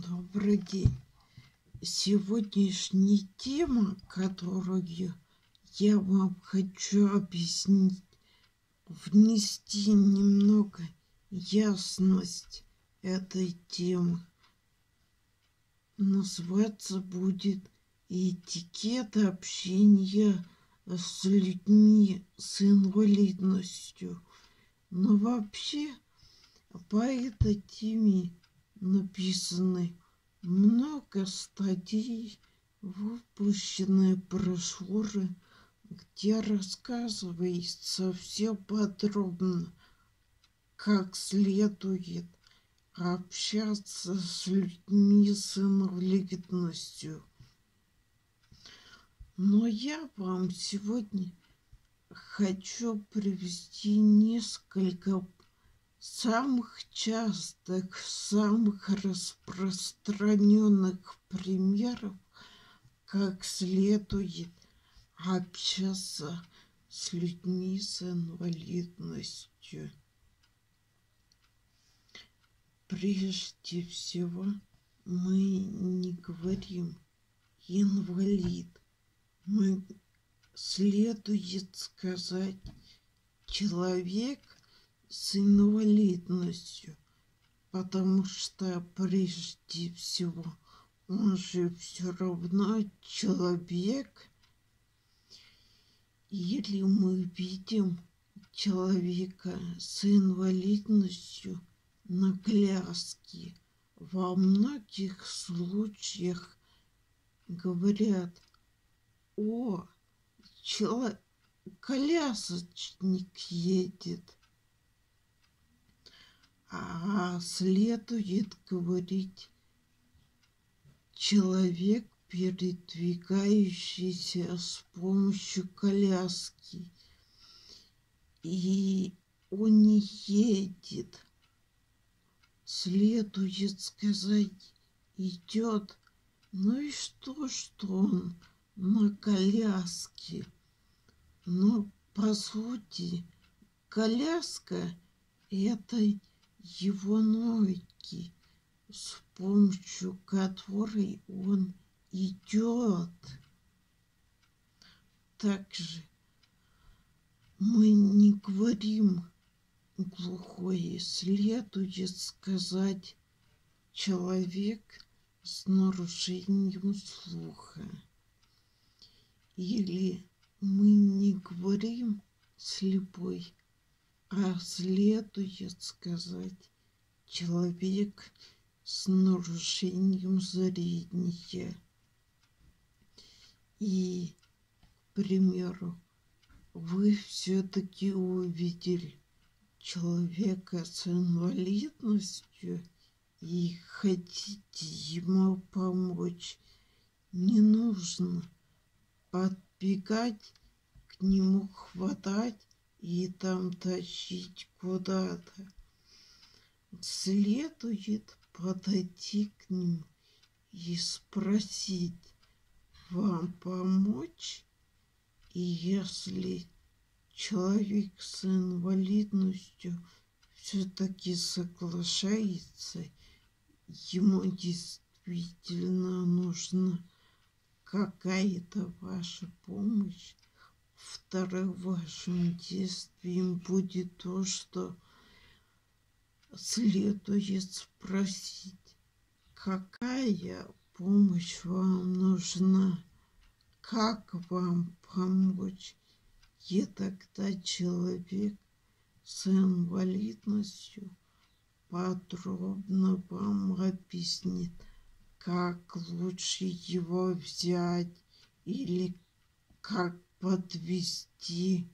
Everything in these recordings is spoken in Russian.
Добрый день. Сегодняшняя тема, которую я вам хочу объяснить, внести немного ясность этой темы, называться будет «Этикет общения с людьми с инвалидностью». Но вообще по этой теме написаны много статей, выпущенные брошюры, где рассказывается все подробно, как следует общаться с людьми с инвалидностью. Но я вам сегодня хочу привести несколько самых частых, самых распространенных примеров, как следует общаться с людьми с инвалидностью. Прежде всего, мы не говорим «инвалид», мы следует сказать «человек с инвалидностью», потому что прежде всего он же все равно человек. Или мы видим человека с инвалидностью на коляске, во многих случаях говорят: «О, колясочник едет». А следует говорить «человек, передвигающийся с помощью коляски». И он не едет. Следует сказать «идет». Ну и что он на коляске? Но по сути коляска — это его ноги, с помощью которой он идет. Также мы не говорим глухой, следует сказать человек с нарушением слуха. Или мы не говорим слепой, а следует сказать человек с нарушением зрения. И, к примеру, вы все-таки увидели человека с инвалидностью и хотите ему помочь, не нужно подбегать к нему, хватать и там тащить куда-то. Следует подойти к нему и спросить: «Вам помочь?» И если человек с инвалидностью все-таки соглашается, ему действительно нужна какая-то ваша помощь, вторым вашим действием будет то, что следует спросить: какая помощь вам нужна, как вам помочь. И тогда человек с инвалидностью подробно вам объяснит, как лучше его взять или как подвести,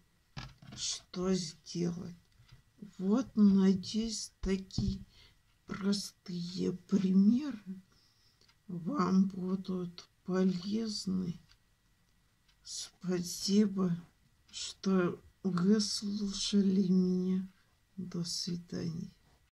что сделать. Вот, надеюсь, такие простые примеры вам будут полезны. Спасибо, что вы слушали меня. До свидания.